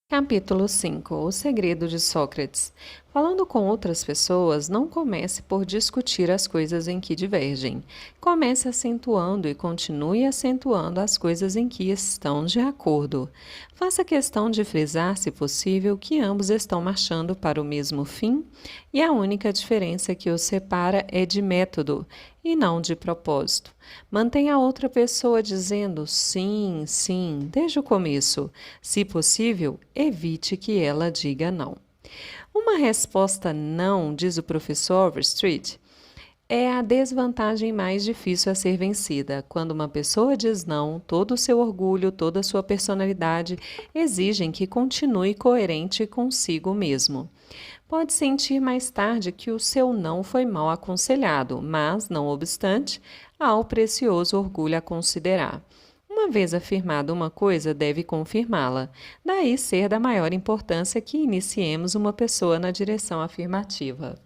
Capítulo 5. O segredo de Sócrates. Falando com outras pessoas, não comece por discutir as coisas em que divergem. Comece acentuando e continue acentuando as coisas em que estão de acordo. Faça questão de frisar, se possível, que ambos estão marchando para o mesmo fim e a única diferença que os separa é de método e não de propósito. Mantenha a outra pessoa dizendo sim, sim, desde o começo. Se possível, evite que ela diga não. Uma resposta não, diz o professor Overstreet, é a desvantagem mais difícil a ser vencida. Quando uma pessoa diz não, todo o seu orgulho, toda a sua personalidade exigem que continue coerente consigo mesmo. Pode sentir mais tarde que o seu não foi mal aconselhado, mas, não obstante, há o precioso orgulho a considerar. Uma vez afirmada uma coisa, deve confirmá-la. Daí ser da maior importância que iniciemos uma pessoa na direção afirmativa.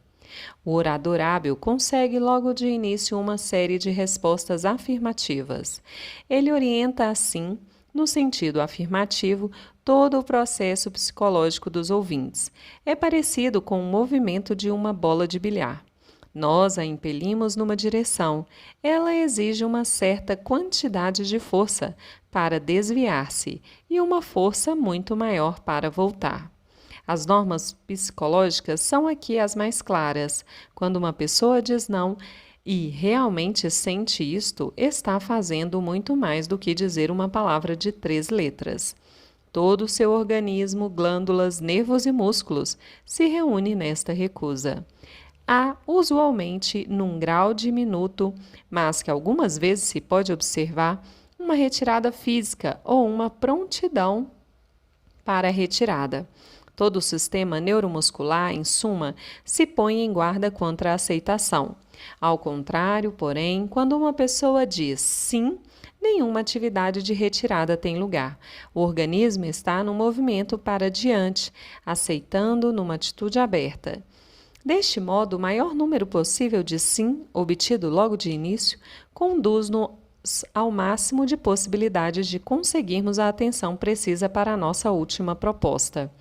O orador hábil consegue logo de início uma série de respostas afirmativas. Ele orienta assim, no sentido afirmativo, todo o processo psicológico dos ouvintes. É parecido com o movimento de uma bola de bilhar. Nós a impelimos numa direção. Ela exige uma certa quantidade de força para desviar-se e uma força muito maior para voltar. As normas psicológicas são aqui as mais claras. Quando uma pessoa diz não e realmente sente isto, está fazendo muito mais do que dizer uma palavra de 3 letras. Todo o seu organismo, glândulas, nervos e músculos se reúne nesta recusa. Há, usualmente, num grau diminuto, mas que algumas vezes se pode observar, uma retirada física ou uma prontidão para a retirada. Todo o sistema neuromuscular, em suma, se põe em guarda contra a aceitação. Ao contrário, porém, quando uma pessoa diz sim, nenhuma atividade de retirada tem lugar. O organismo está no movimento para diante, aceitando numa atitude aberta. Deste modo, o maior número possível de sim, obtido logo de início, conduz-nos ao máximo de possibilidades de conseguirmos a atenção precisa para a nossa última proposta.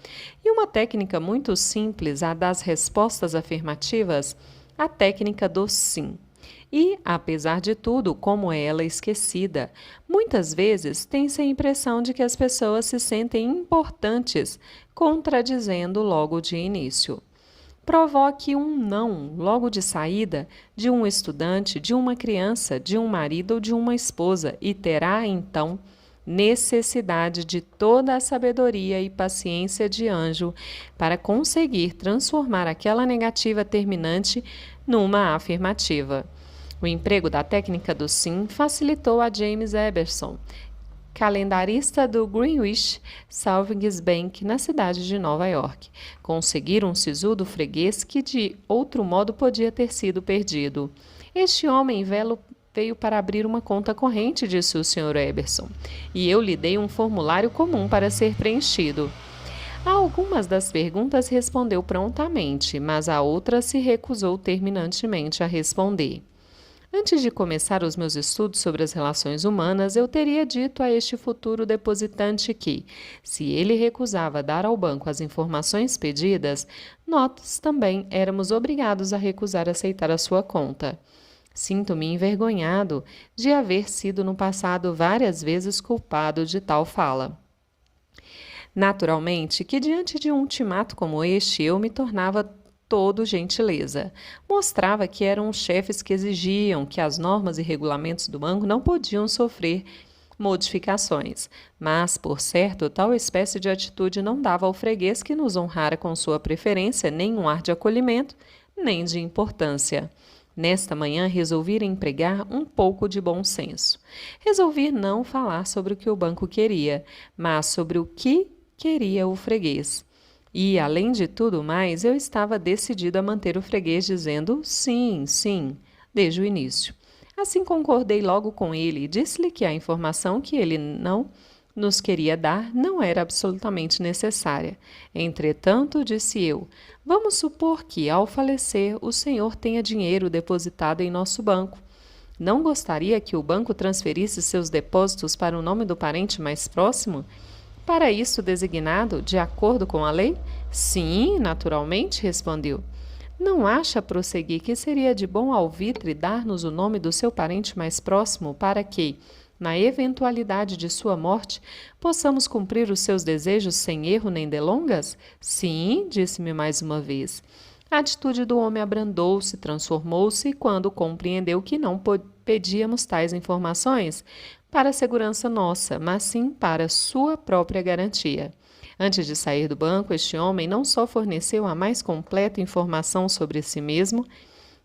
E uma técnica muito simples, a das respostas afirmativas, a técnica do sim. E, apesar de tudo, como é ela esquecida, muitas vezes tem-se a impressão de que as pessoas se sentem importantes, contradizendo logo de início. Provoque um não logo de saída de um estudante, de uma criança, de um marido ou de uma esposa e terá, então, necessidade de toda a sabedoria e paciência de anjo para conseguir transformar aquela negativa terminante numa afirmativa. O emprego da técnica do sim facilitou a James Eberson, calendarista do Greenwich Savings Bank, na cidade de Nova York. Conseguir um sisudo freguês que de outro modo podia ter sido perdido. Este homem velho veio para abrir uma conta corrente, disse o Sr. Eberson, e eu lhe dei um formulário comum para ser preenchido. A algumas das perguntas respondeu prontamente, mas a outras se recusou terminantemente a responder. Antes de começar os meus estudos sobre as relações humanas, eu teria dito a este futuro depositante que, se ele recusava dar ao banco as informações pedidas, nós também éramos obrigados a recusar aceitar a sua conta. Sinto-me envergonhado de haver sido no passado várias vezes culpado de tal fala. Naturalmente que diante de um ultimato como este eu me tornava todo gentileza. Mostrava que eram os chefes que exigiam que as normas e regulamentos do banco não podiam sofrer modificações. Mas, por certo, tal espécie de atitude não dava ao freguês que nos honrara com sua preferência nenhum ar de acolhimento, nem de importância. Nesta manhã resolvi empregar um pouco de bom senso. Resolvi não falar sobre o que o banco queria, mas sobre o que queria o freguês. E, além de tudo mais, eu estava decidido a manter o freguês dizendo sim, sim, desde o início. Assim concordei logo com ele e disse-lhe que a informação que ele não nos queria dar não era absolutamente necessária. Entretanto, disse eu, vamos supor que, ao falecer, o senhor tenha dinheiro depositado em nosso banco. Não gostaria que o banco transferisse seus depósitos para o nome do parente mais próximo? Para isso designado, de acordo com a lei? Sim, naturalmente, respondeu. Não acha, prossegui, que seria de bom alvitre dar-nos o nome do seu parente mais próximo para que, na eventualidade de sua morte, possamos cumprir os seus desejos sem erro nem delongas? Sim, disse-me mais uma vez. A atitude do homem abrandou-se, transformou-se quando compreendeu que não pedíamos tais informações para a segurança nossa, mas sim para sua própria garantia. Antes de sair do banco, este homem não só forneceu a mais completa informação sobre si mesmo,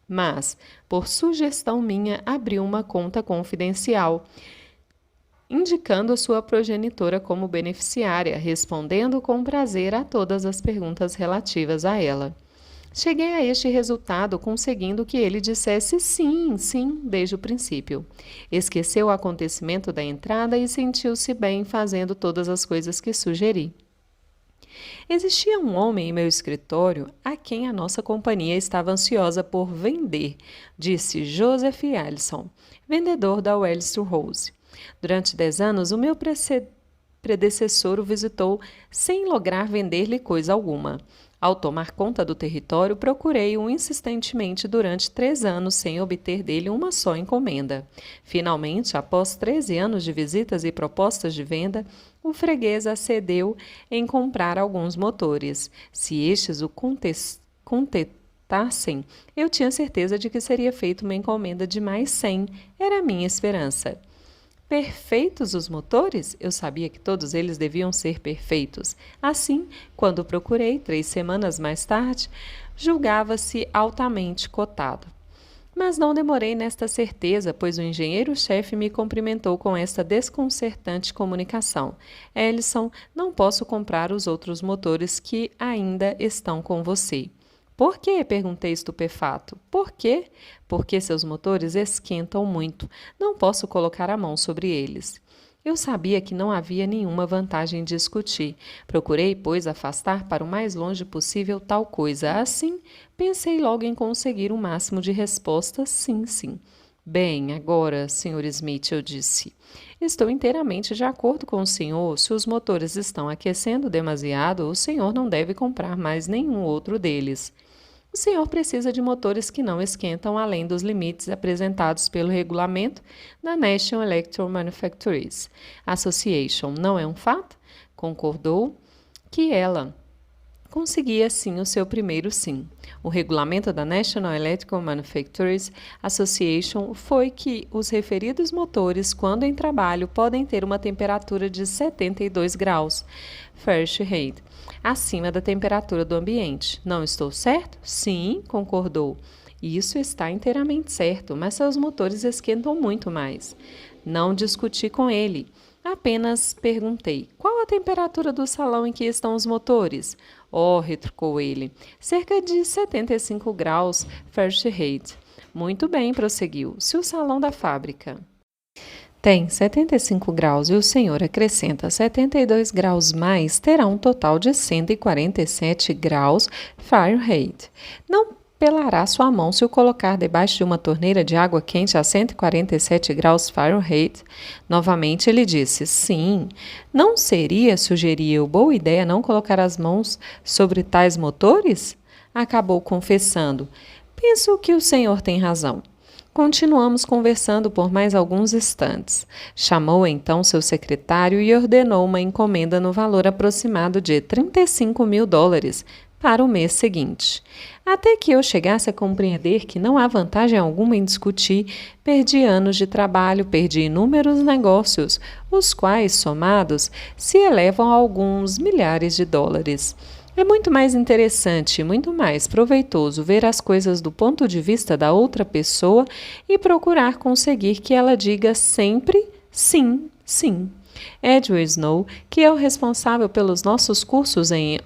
mas, por sugestão minha, abriu uma conta confidencial, indicando sua progenitora como beneficiária, respondendo com prazer a todas as perguntas relativas a ela. Cheguei a este resultado conseguindo que ele dissesse sim, sim, desde o princípio. Esqueceu o acontecimento da entrada e sentiu-se bem fazendo todas as coisas que sugeri. Existia um homem em meu escritório a quem a nossa companhia estava ansiosa por vender, disse Joseph Ellison, vendedor da Wells Rose. Durante 10 anos, o meu predecessor o visitou sem lograr vender-lhe coisa alguma. Ao tomar conta do território, procurei-o insistentemente durante 3 anos sem obter dele uma só encomenda. Finalmente, após 13 anos de visitas e propostas de venda, o freguês acedeu em comprar alguns motores. Se estes o contentassem, eu tinha certeza de que seria feita uma encomenda de mais 100. Era a minha esperança. Perfeitos os motores? Eu sabia que todos eles deviam ser perfeitos. Assim, quando procurei, 3 semanas mais tarde, julgava-se altamente cotado. Mas não demorei nesta certeza, pois o engenheiro-chefe me cumprimentou com esta desconcertante comunicação. Ellison, não posso comprar os outros motores que ainda estão com você. Por quê? Perguntei estupefato. Por quê? Porque seus motores esquentam muito. Não posso colocar a mão sobre eles. Eu sabia que não havia nenhuma vantagem em discutir. Procurei, pois, afastar para o mais longe possível tal coisa. Assim, pensei logo em conseguir o máximo de respostas sim, sim. Bem, agora, Sr. Smith, eu disse. Estou inteiramente de acordo com o senhor. Se os motores estão aquecendo demasiado, o senhor não deve comprar mais nenhum outro deles. O senhor precisa de motores que não esquentam além dos limites apresentados pelo regulamento da National Electrical Manufacturers Association. Não é um fato? Concordou que ela conseguia sim o seu primeiro sim. O regulamento da National Electrical Manufacturers Association foi que os referidos motores, quando em trabalho, podem ter uma temperatura de 72 graus Fahrenheit, acima da temperatura do ambiente. Não estou certo? Sim, concordou. Isso está inteiramente certo, mas seus motores esquentam muito mais. Não discuti com ele. Apenas perguntei, qual a temperatura do salão em que estão os motores? Oh, retrucou ele, cerca de 75 graus Fahrenheit. Muito bem, prosseguiu, se o salão da fábrica tem 75 graus e o senhor acrescenta 72 graus mais, terá um total de 147 graus Fahrenheit. Não pelará sua mão se o colocar debaixo de uma torneira de água quente a 147 graus Fahrenheit? Novamente ele disse, sim. Não seria, sugeri eu, boa ideia não colocar as mãos sobre tais motores? Acabou confessando. Penso que o senhor tem razão. Continuamos conversando por mais alguns instantes. Chamou então seu secretário e ordenou uma encomenda no valor aproximado de $35.000 para o mês seguinte. Até que eu chegasse a compreender que não há vantagem alguma em discutir, perdi anos de trabalho, perdi inúmeros negócios, os quais, somados, se elevam a alguns milhares de dólares. É muito mais interessante, muito mais proveitoso ver as coisas do ponto de vista da outra pessoa e procurar conseguir que ela diga sempre sim, sim. Edward Snow, que é o responsável pelos nossos cursos em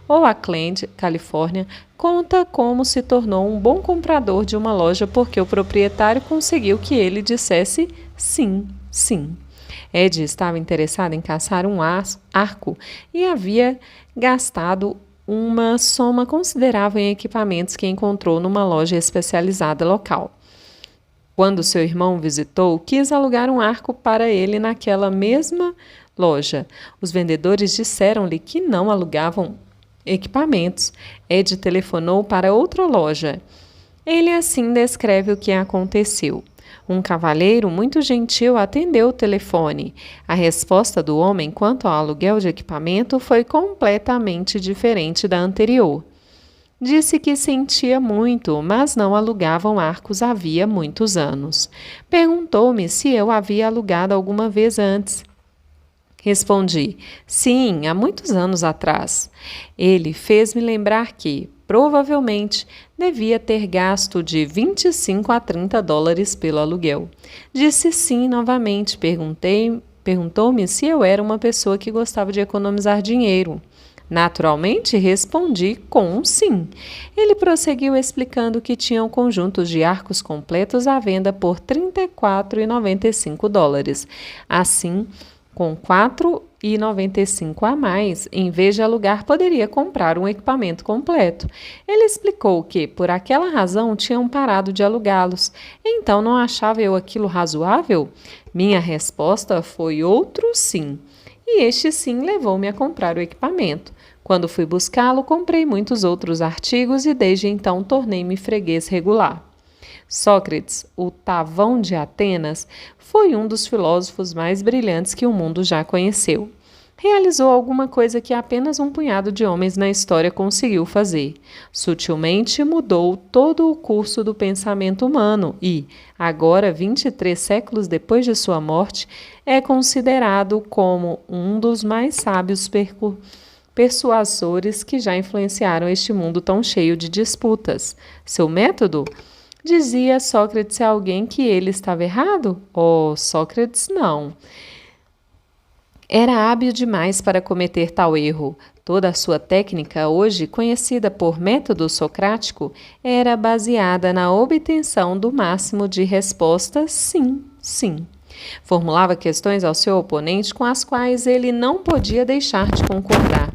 Oakland, Califórnia, conta como se tornou um bom comprador de uma loja porque o proprietário conseguiu que ele dissesse sim, sim. Ed estava interessado em caçar um arco e havia gastado uma soma considerável em equipamentos que encontrou numa loja especializada local. Quando seu irmão visitou, quis alugar um arco para ele naquela mesma loja. Os vendedores disseram-lhe que não alugavam equipamentos. Ed telefonou para outra loja. Ele assim descreve o que aconteceu. Um cavalheiro muito gentil atendeu o telefone. A resposta do homem quanto ao aluguel de equipamento foi completamente diferente da anterior. Disse que sentia muito, mas não alugavam arcos havia muitos anos. Perguntou-me se eu havia alugado alguma vez antes. Respondi, sim, há muitos anos atrás. Ele fez-me lembrar que, provavelmente, devia ter gasto de 25 a 30 dólares pelo aluguel. Disse sim novamente, perguntou-me se eu era uma pessoa que gostava de economizar dinheiro. Naturalmente, respondi com um sim. Ele prosseguiu explicando que tinham conjuntos de arcos completos à venda por 34,95 dólares. Assim, com 4,95 a mais, em vez de alugar, poderia comprar um equipamento completo. Ele explicou que, por aquela razão, tinham parado de alugá-los. Então, não achava eu aquilo razoável? Minha resposta foi outro sim. E este sim levou-me a comprar o equipamento. Quando fui buscá-lo, comprei muitos outros artigos e desde então tornei-me freguês regular. Sócrates, o Tavão de Atenas, foi um dos filósofos mais brilhantes que o mundo já conheceu. Realizou alguma coisa que apenas um punhado de homens na história conseguiu fazer. Sutilmente mudou todo o curso do pensamento humano e, agora, 23 séculos depois de sua morte, é considerado como um dos mais sábios persuasores que já influenciaram este mundo tão cheio de disputas. Seu método? Dizia Sócrates a alguém que ele estava errado? Oh, Sócrates não. Era hábil demais para cometer tal erro. Toda a sua técnica, hoje conhecida por método socrático, era baseada na obtenção do máximo de respostas sim, sim. Formulava questões ao seu oponente com as quais ele não podia deixar de concordar,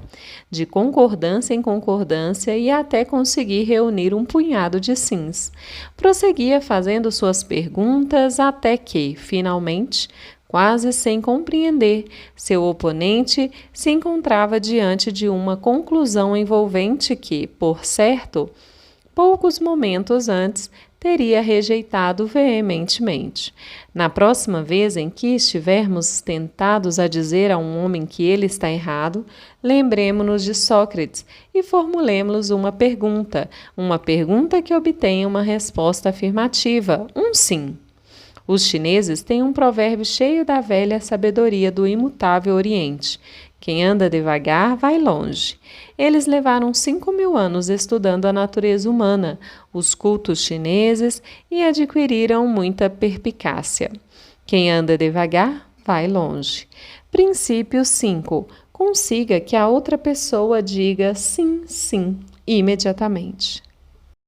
de concordância em concordância e até conseguir reunir um punhado de sims. Prosseguia fazendo suas perguntas até que, finalmente, quase sem compreender, seu oponente se encontrava diante de uma conclusão envolvente que, por certo, poucos momentos antes, teria rejeitado veementemente. Na próxima vez em que estivermos tentados a dizer a um homem que ele está errado, lembremo-nos de Sócrates e formulemos uma pergunta que obtenha uma resposta afirmativa, um sim. Os chineses têm um provérbio cheio da velha sabedoria do imutável Oriente. Quem anda devagar vai longe. Eles levaram 5.000 anos estudando a natureza humana, os cultos chineses e adquiriram muita perspicácia. Quem anda devagar vai longe. Princípio 5. Consiga que a outra pessoa diga sim, sim, imediatamente.